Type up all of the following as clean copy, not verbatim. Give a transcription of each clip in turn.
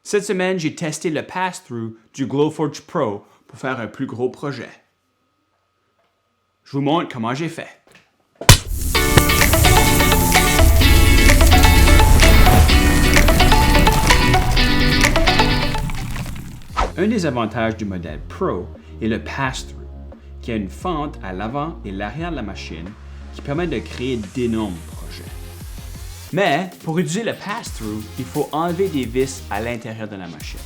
Cette semaine, j'ai testé le pass-through du Glowforge Pro pour faire un plus gros projet. Je vous montre comment j'ai fait. Un des avantages du modèle Pro est le pass-through, qui a une fente à l'avant et l'arrière de la machine qui permet de créer d'énormes projets. Mais pour utiliser le pass-through, il faut enlever des vis à l'intérieur de la machine.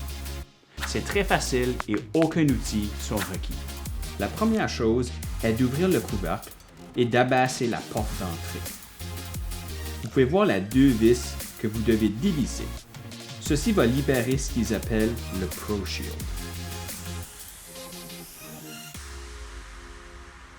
C'est très facile et aucun outil sont requis. La première chose est d'ouvrir le couvercle et d'abasser la porte d'entrée. Vous pouvez voir les deux vis que vous devez dévisser. Ceci va libérer ce qu'ils appellent le Pro Shield.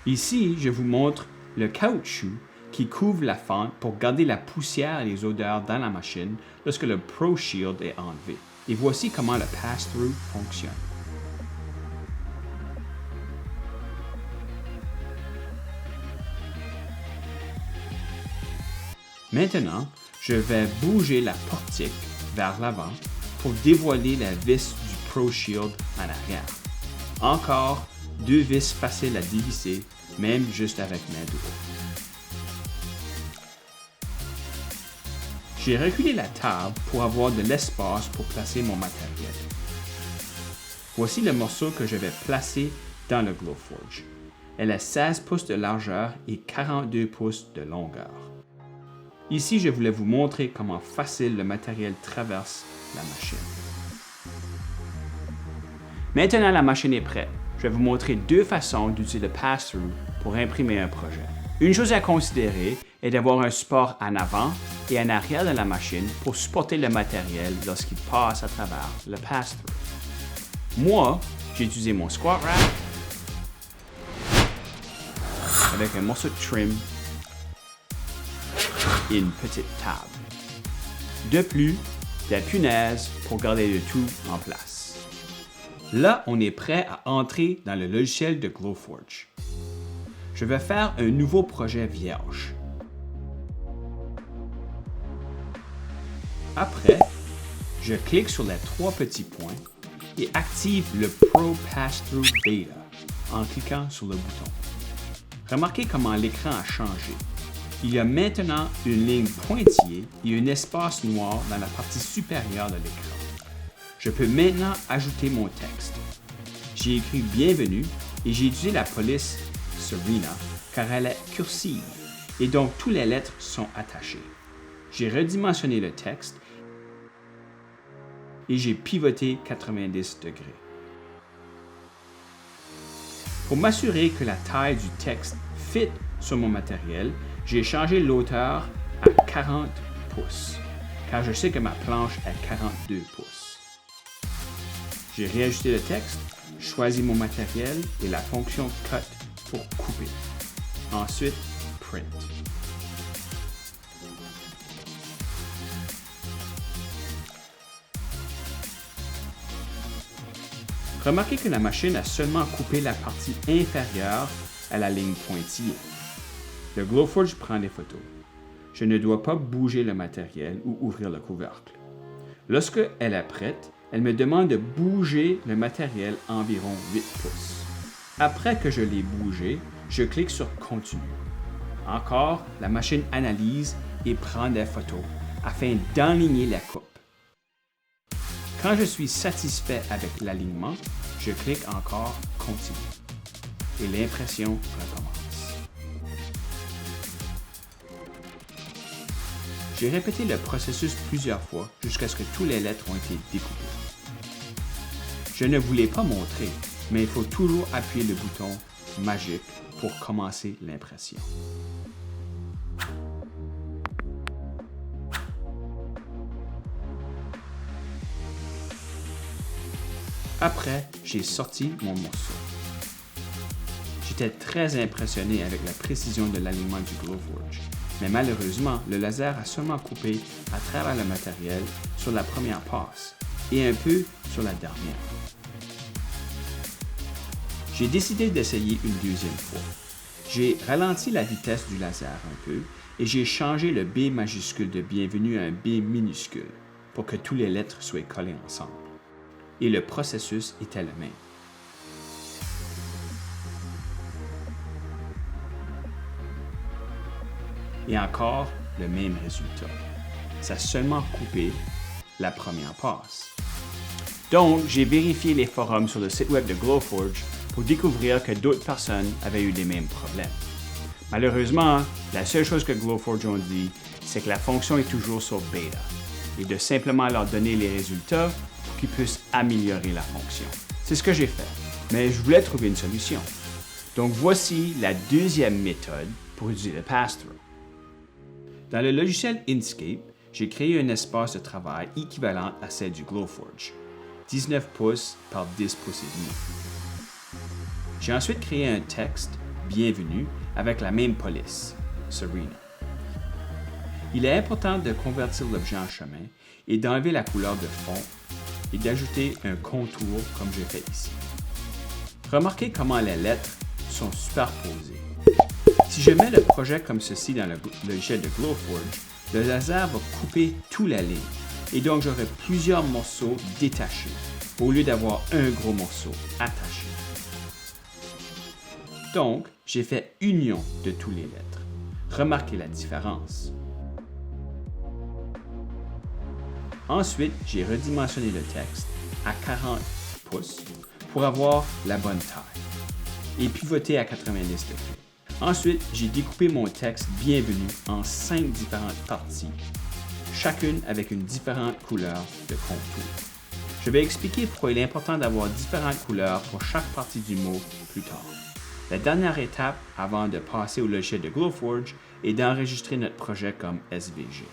Ici, je vous montre le caoutchouc qui couvre la fente pour garder la poussière et les odeurs dans la machine lorsque le Pro Shield est enlevé. Et voici comment le pass-through fonctionne. Maintenant, je vais bouger la portique vers l'avant pour dévoiler la vis du Pro Shield en arrière. Encore deux vis faciles à dévisser, même juste avec main droite. J'ai reculé la table pour avoir de l'espace pour placer mon matériel. Voici le morceau que je vais placer dans le Glowforge. Elle a 16 pouces de largeur et 42 pouces de longueur. Ici, je voulais vous montrer comment facile le matériel traverse la machine. Maintenant, la machine est prête. Je vais vous montrer deux façons d'utiliser le pass-through pour imprimer un projet. Une chose à considérer est d'avoir un support en avant et en arrière de la machine pour supporter le matériel lorsqu'il passe à travers le pass-through. Moi, j'ai utilisé mon squat rack avec un morceau de trim et une petite table. De plus, des punaises pour garder le tout en place. Là, on est prêt à entrer dans le logiciel de Glowforge. Je vais faire un nouveau projet vierge. Après, je clique sur les trois petits points et active le Pro Pass-Through Beta en cliquant sur le bouton. Remarquez comment l'écran a changé. Il y a maintenant une ligne pointillée et un espace noir dans la partie supérieure de l'écran. Je peux maintenant ajouter mon texte. J'ai écrit « Bienvenue » et j'ai utilisé la police Serena car elle est cursive et donc toutes les lettres sont attachées. J'ai redimensionné le texte et j'ai pivoté 90 degrés. Pour m'assurer que la taille du texte fit sur mon matériel, j'ai changé l'auteur à 40 pouces, car je sais que ma planche est 42 pouces. J'ai réajusté le texte, choisi mon matériel et la fonction Cut pour couper. Ensuite, Print. Remarquez que la machine a seulement coupé la partie inférieure à la ligne pointillée. Le Glowforge prend des photos. Je ne dois pas bouger le matériel ou ouvrir le couvercle. Lorsque elle est prête, elle me demande de bouger le matériel environ 8 pouces. Après que je l'ai bougé, je clique sur Continue. Encore, la machine analyse et prend des photos afin d'enligner la coupe. Quand je suis satisfait avec l'alignement, je clique encore Continue et l'impression recommence. J'ai répété le processus plusieurs fois jusqu'à ce que toutes les lettres ont été découpées. Je ne voulais pas montrer, mais il faut toujours appuyer le bouton magique pour commencer l'impression. Après, j'ai sorti mon morceau. J'étais très impressionné avec la précision de l'alignement du Glowforge, mais malheureusement, le laser a seulement coupé à travers le matériel sur la première passe et un peu sur la dernière. J'ai décidé d'essayer une deuxième fois. J'ai ralenti la vitesse du laser un peu et j'ai changé le B majuscule de bienvenue à un B minuscule. pour que toutes les lettres soient collées ensemble. Et le processus était le même. Et encore le même résultat. Ça a seulement coupé la première passe. Donc, j'ai vérifié les forums sur le site web de Glowforge pour découvrir que d'autres personnes avaient eu les mêmes problèmes. Malheureusement, la seule chose que Glowforge ont dit, c'est que la fonction est toujours sur bêta et de simplement leur donner les résultats pour qu'ils puissent améliorer la fonction. C'est ce que j'ai fait, mais je voulais trouver une solution. Donc, voici la deuxième méthode pour utiliser le pass-through. Dans le logiciel Inkscape, j'ai créé un espace de travail équivalent à celle du Glowforge, 19 pouces par 10 pouces et demi. J'ai ensuite créé un texte « Bienvenue » avec la même police, Serena. Il est important de convertir l'objet en chemin et d'enlever la couleur de fond et d'ajouter un contour comme je fais ici. Remarquez comment les lettres sont superposées. Si je mets le projet comme ceci dans le logiciel de Glowforge, le laser va couper toute la ligne et donc j'aurai plusieurs morceaux détachés au lieu d'avoir un gros morceau attaché. Donc, j'ai fait union de toutes les lettres. Remarquez la différence. Ensuite, j'ai redimensionné le texte à 40 pouces pour avoir la bonne taille et pivoté à 90 degrés. Ensuite, j'ai découpé mon texte « Bienvenue » en 5 différentes parties, chacune avec une différente couleur de contour. Je vais expliquer pourquoi il est important d'avoir différentes couleurs pour chaque partie du mot plus tard. La dernière étape avant de passer au logiciel de Glowforge est d'enregistrer notre projet comme SVG.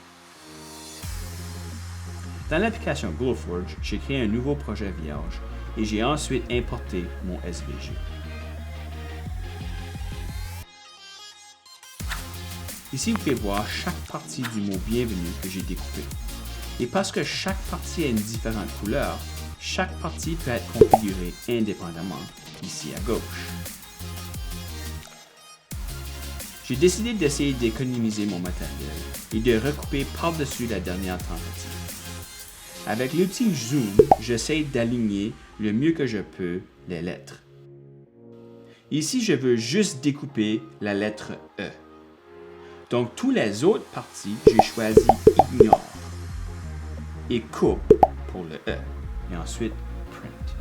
Dans l'application Glowforge, j'ai créé un nouveau projet vierge et j'ai ensuite importé mon SVG. Ici, vous pouvez voir chaque partie du mot « Bienvenue » que j'ai découpé. Et parce que chaque partie a une différente couleur, chaque partie peut être configurée indépendamment, ici à gauche. J'ai décidé d'essayer d'économiser mon matériel et de recouper par-dessus la dernière tentative. Avec l'outil Zoom, j'essaie d'aligner le mieux que je peux les lettres. Ici, je veux juste découper la lettre E. Donc, toutes les autres parties, j'ai choisi Ignore et Coupe pour le E, et ensuite Print.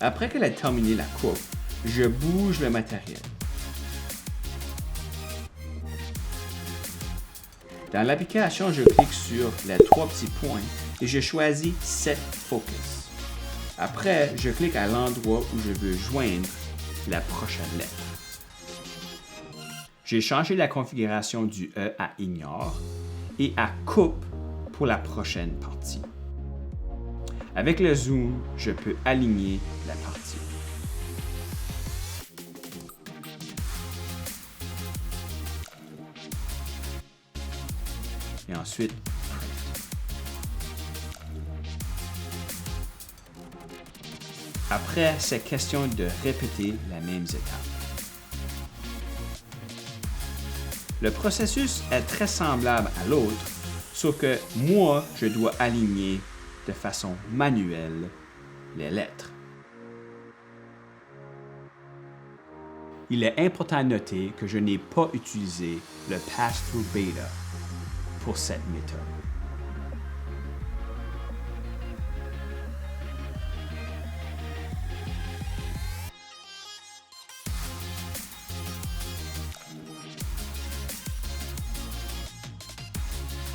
Après qu'elle a terminé la coupe, je bouge le matériel. Dans l'application, je clique sur les 3 petits points et je choisis Set Focus. Après, je clique à l'endroit où je veux joindre la prochaine lettre. J'ai changé la configuration du E à Ignore et à Coupe pour la prochaine partie. Avec le zoom, je peux aligner la partie. Et ensuite, après, c'est question de répéter les mêmes étapes. Le processus est très semblable à l'autre, sauf que moi, je dois aligner de façon manuelle les lettres. Il est important à noter que je n'ai pas utilisé le pass-through beta pour cette méthode.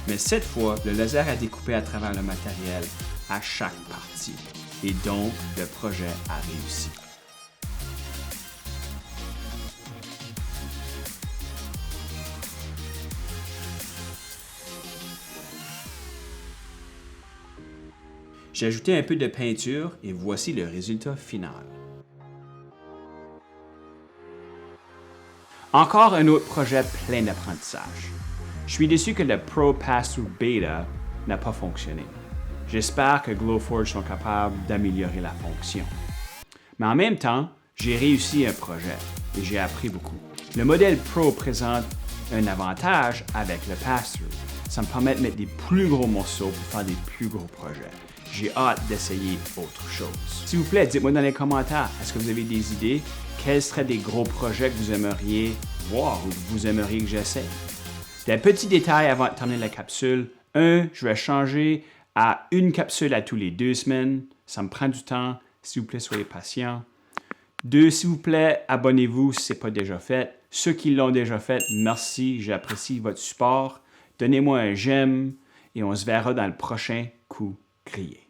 Mais cette fois, le laser a découpé à travers le matériel à chaque partie et donc le projet a réussi. J'ai ajouté un peu de peinture et voici le résultat final. Encore un autre projet plein d'apprentissage. Je suis déçu que le Pro Pass-Through Beta n'a pas fonctionné. J'espère que Glowforge sont capables d'améliorer la fonction. Mais en même temps, j'ai réussi un projet et j'ai appris beaucoup. Le modèle Pro présente un avantage avec le pass-through. Ça me permet de mettre des plus gros morceaux pour faire des plus gros projets. J'ai hâte d'essayer autre chose. S'il vous plaît, dites-moi dans les commentaires, est-ce que vous avez des idées? Quels seraient des gros projets que vous aimeriez voir ou que vous aimeriez que j'essaie? Des petits détails avant de terminer la capsule. 1, je vais changer à une capsule à tous les 2 semaines. Ça me prend du temps. S'il vous plaît, soyez patient. 2, s'il vous plaît, abonnez-vous si ce n'est pas déjà fait. Ceux qui l'ont déjà fait, merci, j'apprécie votre support. Donnez-moi un j'aime et on se verra dans le prochain coup crié.